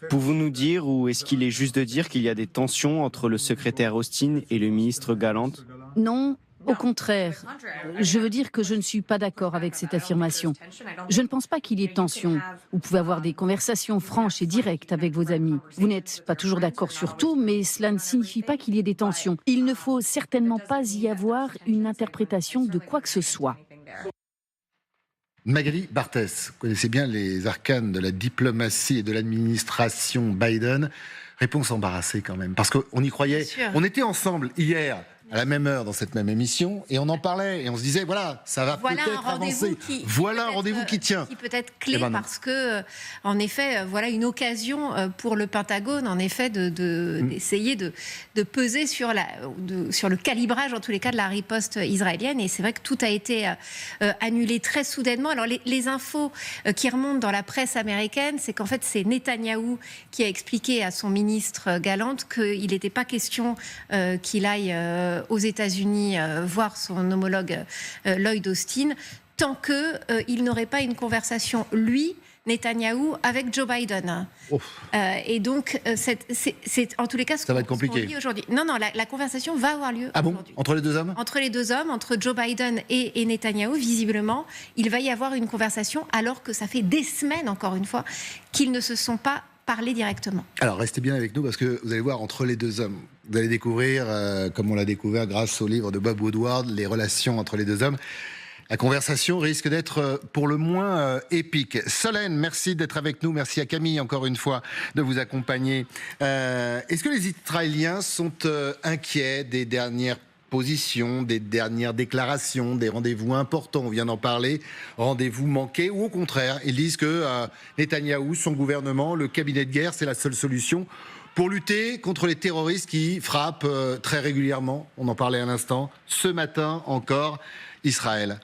Pouvez-vous nous dire ou est-ce qu'il est juste de dire qu'il y a des tensions entre le secrétaire Austin et le ministre Gallant? Non, au contraire. Je veux dire que je ne suis pas d'accord avec cette affirmation. Je ne pense pas qu'il y ait tension. Vous pouvez avoir des conversations franches et directes avec vos amis. Vous n'êtes pas toujours d'accord sur tout, mais cela ne signifie pas qu'il y ait des tensions. Il ne faut certainement pas y avoir une interprétation de quoi que ce soit. Magali Barthès, vous connaissez bien les arcanes de la diplomatie et de l'administration Biden. Réponse embarrassée quand même, parce qu'on y croyait. On était ensemble hier à la même heure dans cette même émission et on en parlait et on se disait voilà, ça va peut-être avancer. Voilà un rendez-vous qui tient. Qui peut être clé parce que, en effet, voilà une occasion pour le Pentagone, en effet, d'essayer de peser sur le calibrage, en tous les cas, de la riposte israélienne. Et c'est vrai que tout a été annulé très soudainement. Alors, les infos qui remontent dans la presse américaine, c'est qu'en fait, c'est Netanyahou qui a expliqué à son ministre Gallant qu'il n'était pas question qu'il aille aux États-Unis voir son homologue Lloyd Austin, tant qu'il n'aurait pas une conversation, lui, Netanyahou, avec Joe Biden. Et donc, c'est en tous les cas ce qu'on dit aujourd'hui. Non, la conversation va avoir lieu aujourd'hui. Entre les deux hommes ? Entre les deux hommes, entre Joe Biden et Netanyahou, visiblement, il va y avoir une conversation, alors que ça fait des semaines, encore une fois, qu'ils ne se sont pas parlé directement. Alors, restez bien avec nous, parce que vous allez voir, entre les deux hommes, vous allez découvrir, comme on l'a découvert grâce au livre de Bob Woodward, les relations entre les deux hommes. La conversation risque d'être pour le moins épique. Solène, merci d'être avec nous. Merci à Camille, encore une fois, de vous accompagner. Est-ce que les Israéliens sont inquiets des dernières positions, des dernières déclarations, des rendez-vous importants, on vient d'en parler, rendez-vous manqués, ou au contraire, ils disent que Netanyahou, son gouvernement, le cabinet de guerre, c'est la seule solution pour lutter contre les terroristes qui frappent très régulièrement, on en parlait à l'instant, ce matin encore, Israël.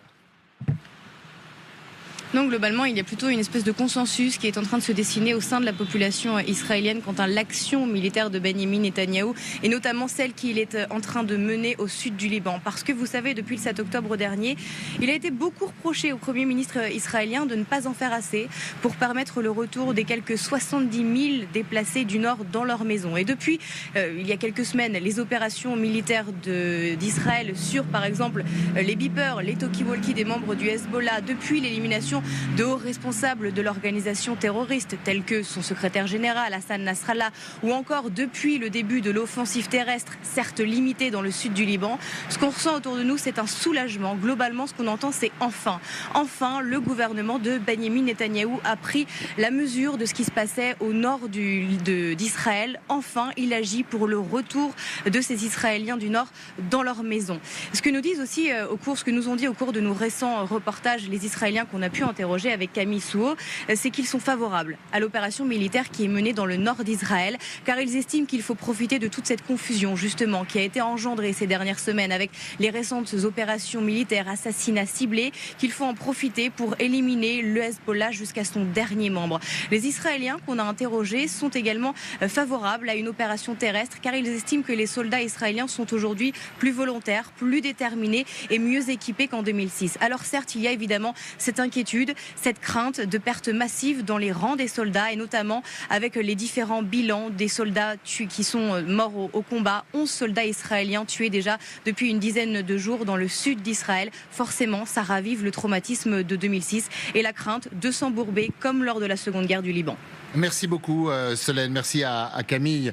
Non, globalement, il y a plutôt une espèce de consensus qui est en train de se dessiner au sein de la population israélienne quant à l'action militaire de Benyamin Netanyahou, et notamment celle qu'il est en train de mener au sud du Liban. Parce que vous savez, depuis le 7 octobre dernier, il a été beaucoup reproché au Premier ministre israélien de ne pas en faire assez pour permettre le retour des quelques 70 000 déplacés du Nord dans leur maison. Et depuis, il y a quelques semaines, les opérations militaires d'Israël sur, par exemple, les beepers, les talkie-walkie des membres du Hezbollah, depuis l'élimination de hauts responsables de l'organisation terroriste tels que son secrétaire général Hassan Nasrallah, ou encore depuis le début de l'offensive terrestre, certes limitée dans le sud du Liban, ce qu'on ressent autour de nous, c'est un soulagement. Globalement, ce qu'on entend, c'est enfin, le gouvernement de Benyamin Netanyahou a pris la mesure de ce qui se passait au nord d'Israël. Enfin, il agit pour le retour de ces Israéliens du Nord dans leur maison. Ce que nous disent aussi ce que nous ont dit au cours de nos récents reportages les Israéliens qu'on a pu interroger avec Camille Souhaut, c'est qu'ils sont favorables à l'opération militaire qui est menée dans le nord d'Israël, car ils estiment qu'il faut profiter de toute cette confusion justement qui a été engendrée ces dernières semaines avec les récentes opérations militaires, assassinats ciblés, qu'il faut en profiter pour éliminer le Hezbollah jusqu'à son dernier membre. Les Israéliens qu'on a interrogés sont également favorables à une opération terrestre, car ils estiment que les soldats israéliens sont aujourd'hui plus volontaires, plus déterminés et mieux équipés qu'en 2006. Alors certes, il y a évidemment cette inquiétude, cette crainte de pertes massives dans les rangs des soldats, et notamment avec les différents bilans des soldats qui sont morts au combat. 11 soldats israéliens tués déjà depuis une dizaine de jours dans le sud d'Israël. Forcément, ça ravive le traumatisme de 2006 et la crainte de s'embourber comme lors de la Seconde Guerre du Liban. Merci beaucoup Solène, merci à Camille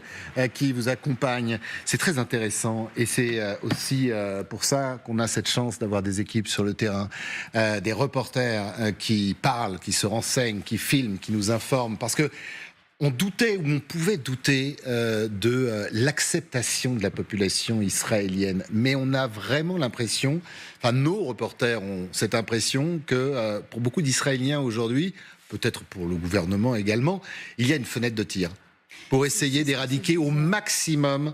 qui vous accompagne. C'est très intéressant et c'est aussi pour ça qu'on a cette chance d'avoir des équipes sur le terrain, des reporters qui parlent, qui se renseignent, qui filment, qui nous informent, parce que on doutait, ou on pouvait douter de l'acceptation de la population israélienne. Mais on a vraiment l'impression, enfin nos reporters ont cette impression que pour beaucoup d'Israéliens aujourd'hui, peut-être pour le gouvernement également, il y a une fenêtre de tir pour essayer d'éradiquer au maximum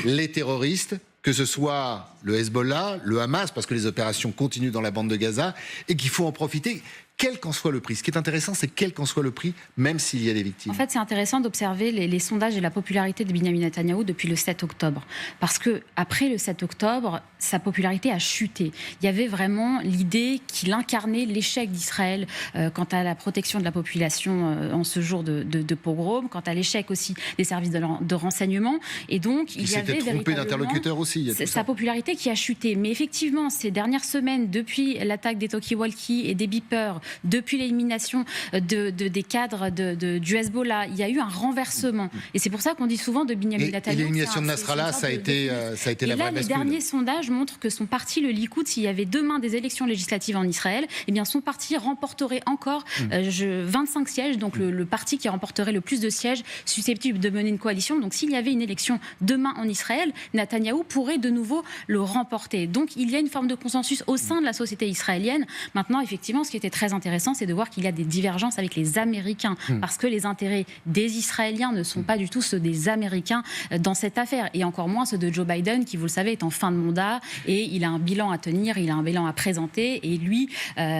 les terroristes, que ce soit le Hezbollah, le Hamas, parce que les opérations continuent dans la bande de Gaza, et qu'il faut en profiter. quel qu'en soit le prix. Ce qui est intéressant, c'est quel qu'en soit le prix, même s'il y a des victimes. En fait, c'est intéressant d'observer les sondages et la popularité de Benyamin Netanyahou depuis le 7 octobre. Parce qu'après le 7 octobre, sa popularité a chuté. Il y avait vraiment l'idée qu'il incarnait l'échec d'Israël quant à la protection de la population en ce jour de pogrom, quant à l'échec aussi des services de renseignement. Et donc, il y avait trompé d'interlocuteur aussi. Sa popularité qui a chuté. Mais effectivement, ces dernières semaines, depuis l'attaque des talkie-walkie et des beepers, depuis l'élimination des cadres du Hezbollah, il y a eu un renversement. Et c'est pour ça qu'on dit souvent de Benyamin Netanyahou. Et l'élimination de Nasrallah, ça a été la vraie bascule. Les derniers sondages montrent que son parti, le Likoud, s'il y avait demain des élections législatives en Israël, eh bien son parti remporterait encore 25 sièges, donc le parti qui remporterait le plus de sièges susceptible de mener une coalition. Donc s'il y avait une élection demain en Israël, Netanyahou pourrait de nouveau le remporter. Donc il y a une forme de consensus au sein de la société israélienne. Maintenant, effectivement, ce qui était très intéressant, c'est de voir qu'il y a des divergences avec les Américains, parce que les intérêts des Israéliens ne sont pas du tout ceux des Américains dans cette affaire, et encore moins ceux de Joe Biden, qui, vous le savez, est en fin de mandat, et il a un bilan à tenir, il a un bilan à présenter, et lui,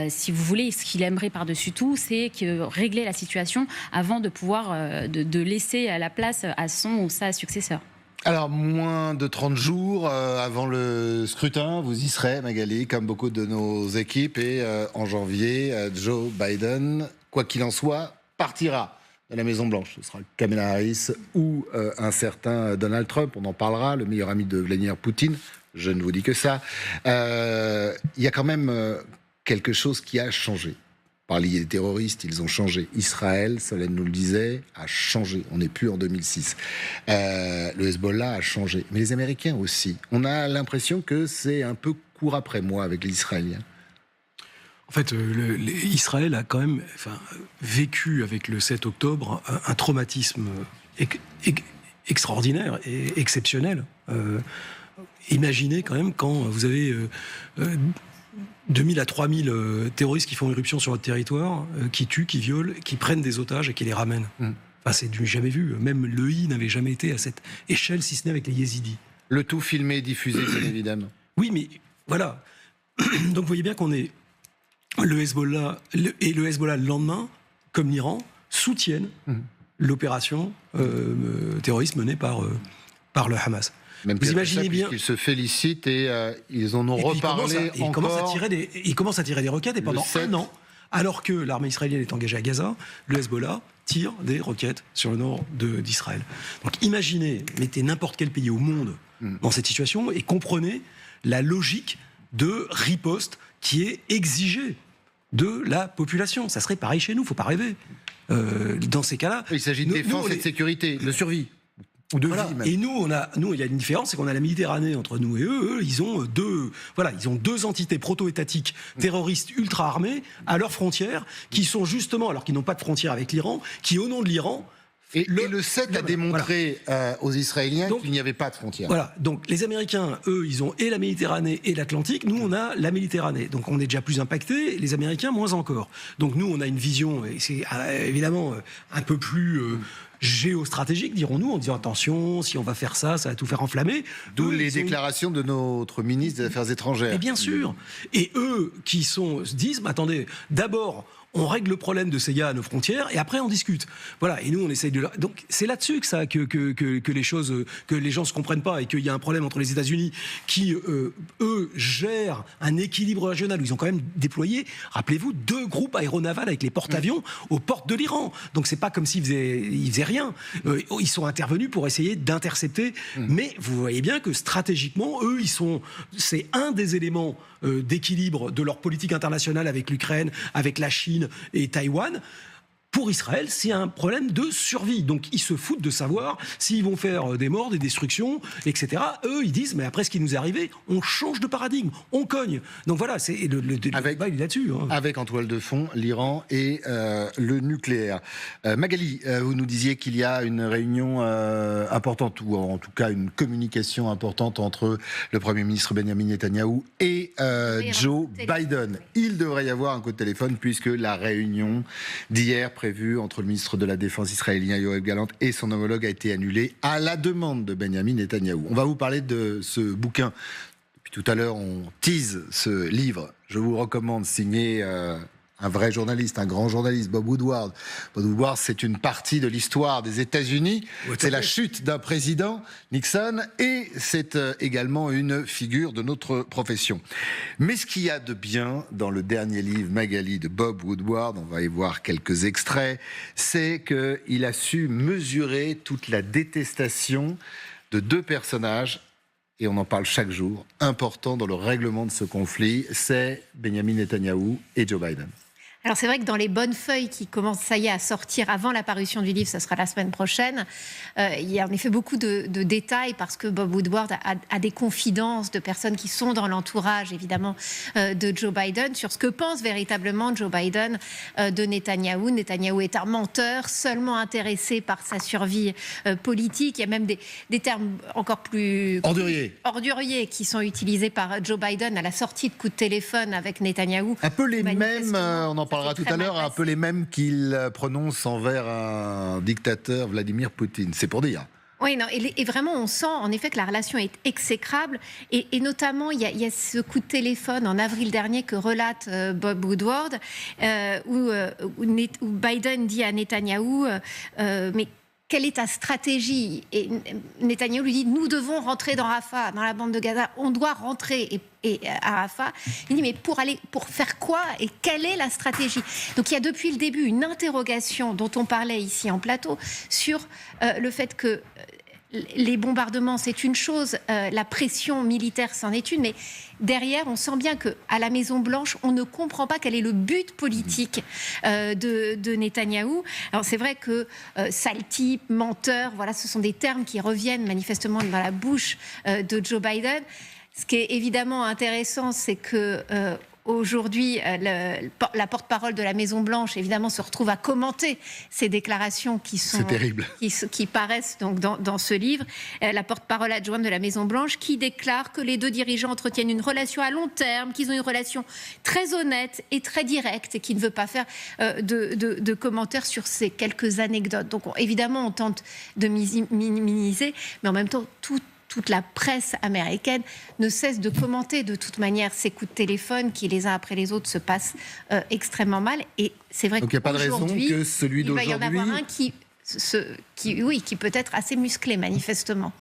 si vous voulez, ce qu'il aimerait par-dessus tout, c'est régler la situation avant de pouvoir de laisser la place à son ou sa successeur. Alors, moins de 30 jours avant le scrutin, vous y serez, Magali, comme beaucoup de nos équipes. Et en janvier, Joe Biden, quoi qu'il en soit, partira de la Maison-Blanche. Ce sera Kamala Harris ou un certain Donald Trump. On en parlera, le meilleur ami de Vladimir Poutine. Je ne vous dis que ça. Il y a quand même quelque chose qui a changé. Par les terroristes, ils ont changé. Israël, Solène nous le disait, a changé. On n'est plus en 2006. Le Hezbollah a changé. Mais les Américains aussi. On a l'impression que c'est un peu court après moi avec les Israéliens. En fait, Israël a quand même vécu avec le 7 octobre un traumatisme extraordinaire et exceptionnel. Imaginez quand même quand vous avez 2000 à 3000 terroristes qui font irruption sur votre territoire, qui tuent, qui violent, qui prennent des otages et qui les ramènent. Enfin, c'est du jamais vu. Même l'EI n'avait jamais été à cette échelle, si ce n'est avec les Yézidis. Le tout filmé, diffusé, bien évidemment. Oui, mais voilà. Donc vous voyez bien qu'on est... Le Hezbollah et le Hezbollah le lendemain, comme l'Iran, soutiennent l'opération terroriste menée par le Hamas. Même vous imaginez bien qu'ils se félicitent et ils en ont reparlé encore. Ils commencent à tirer des roquettes et pendant un an, alors que l'armée israélienne est engagée à Gaza, le Hezbollah tire des roquettes sur le nord d'Israël. Donc imaginez, mettez n'importe quel pays au monde dans cette situation et comprenez la logique de riposte qui est exigée de la population. Ça serait pareil chez nous, il ne faut pas rêver. Dans ces cas-là... Il s'agit de défense et de sécurité, de survie. Ou de voilà. vie même. Et nous, il y a une différence, c'est qu'on a la Méditerranée entre nous et eux. Ils ont deux entités proto-étatiques terroristes ultra armées à leurs frontières, qui sont justement, alors qu'ils n'ont pas de frontière avec l'Iran, qui au nom de l'Iran... Et le 7 a démontré aux Israéliens qu'il n'y avait pas de frontière. Voilà, donc les Américains, eux, ils ont et la Méditerranée et l'Atlantique. Nous, on a la Méditerranée. Donc on est déjà plus impactés, les Américains moins encore. Donc nous, on a une vision, et c'est évidemment un peu plus... géostratégique, dirons-nous, en disant attention, si on va faire ça, ça va tout faire enflammer. D'où les déclarations de notre ministre des Affaires étrangères. Et bien sûr. Et eux qui se disent, attendez, d'abord, on règle le problème de ces gars à nos frontières et après on discute. Voilà. Et nous, on essaye de... Donc c'est là-dessus que les choses, que les gens se comprennent pas et qu'il y a un problème entre les États-Unis qui, eux, gèrent un équilibre régional où ils ont quand même déployé, rappelez-vous, 2 groupes aéronavals avec les porte-avions aux portes de l'Iran. Donc c'est pas comme s'ils faisaient rien. Ils sont intervenus pour essayer d'intercepter. Mais vous voyez bien que stratégiquement, eux, c'est un des éléments d'équilibre de leur politique internationale avec l'Ukraine, avec la Chine et Taïwan. Pour Israël, c'est un problème de survie. Donc, ils se foutent de savoir s'ils vont faire des morts, des destructions, etc. Eux, ils disent, mais après ce qui nous est arrivé, on change de paradigme, on cogne. Donc voilà, le débat, il est là-dessus. Avec en toile de fond l'Iran et le nucléaire. Magali, vous nous disiez qu'il y a une réunion importante, ou en tout cas une communication importante entre le Premier ministre Benyamin Netanyahou et Joe Biden. Il devrait y avoir un coup de téléphone puisque la réunion d'hier prévu entre le ministre de la Défense israélien Yoav Gallant et son homologue a été annulée à la demande de Benyamin Netanyahou. On va vous parler de ce bouquin. Depuis tout à l'heure, on tease ce livre. Je vous recommande, signé un un vrai journaliste, un grand journaliste, Bob Woodward. Bob Woodward, c'est une partie de l'histoire des États-Unis. C'est la chute d'un président, Nixon, et c'est également une figure de notre profession. Mais ce qu'il y a de bien dans le dernier livre, Magali, de Bob Woodward, on va y voir quelques extraits, c'est qu'il a su mesurer toute la détestation de deux personnages, et on en parle chaque jour, importants dans le règlement de ce conflit, c'est Benjamin Netanyahou et Joe Biden. Alors c'est vrai que dans les bonnes feuilles qui commencent, ça y est, à sortir avant la parution du livre, ça sera la semaine prochaine, il y a en effet beaucoup de détails parce que Bob Woodward a des confidences de personnes qui sont dans l'entourage, évidemment, de Joe Biden, sur ce que pense véritablement Joe Biden de Netanyahou. Netanyahou est un menteur, seulement intéressé par sa survie politique. Il y a même des termes encore plus orduriers qui sont utilisés par Joe Biden à la sortie de coups de téléphone avec Netanyahou. Un peu les mêmes, on en parlera tout à l'heure, un peu les mêmes qu'il prononce envers un dictateur, Vladimir Poutine. C'est pour dire. Oui, non, et vraiment, on sent en effet que la relation est exécrable. Et notamment, il y a ce coup de téléphone en avril dernier que relate Bob Woodward, où Biden dit à Netanyahou mais quelle est ta stratégie? Et Netanyahou lui dit, nous devons rentrer dans Rafah, dans la bande de Gaza, on doit rentrer et à Rafah. Il dit, mais pour faire quoi? Et quelle est la stratégie? Donc il y a depuis le début une interrogation dont on parlait ici en plateau sur le fait que les bombardements, c'est une chose, la pression militaire, c'en est une, mais derrière, on sent bien qu'à la Maison-Blanche, on ne comprend pas quel est le but politique de Netanyahou. Alors c'est vrai que sale type, menteur, voilà, ce sont des termes qui reviennent manifestement dans la bouche de Joe Biden. Ce qui est évidemment intéressant, c'est que aujourd'hui, la porte-parole de la Maison-Blanche, évidemment, se retrouve à commenter ces déclarations qui sont terribles, qui paraissent donc dans ce livre. La porte-parole adjointe de la Maison-Blanche qui déclare que les deux dirigeants entretiennent une relation à long terme, qu'ils ont une relation très honnête et très directe et qui ne veut pas faire de commentaires sur ces quelques anecdotes. Donc évidemment, on tente de minimiser, mais en même temps, toute la presse américaine ne cesse de commenter de toute manière ces coups de téléphone qui, les uns après les autres, se passent extrêmement mal. Et c'est vrai donc il n'y a pas de raison que celui d'aujourd'hui... Il va y en avoir un qui peut être assez musclé, manifestement.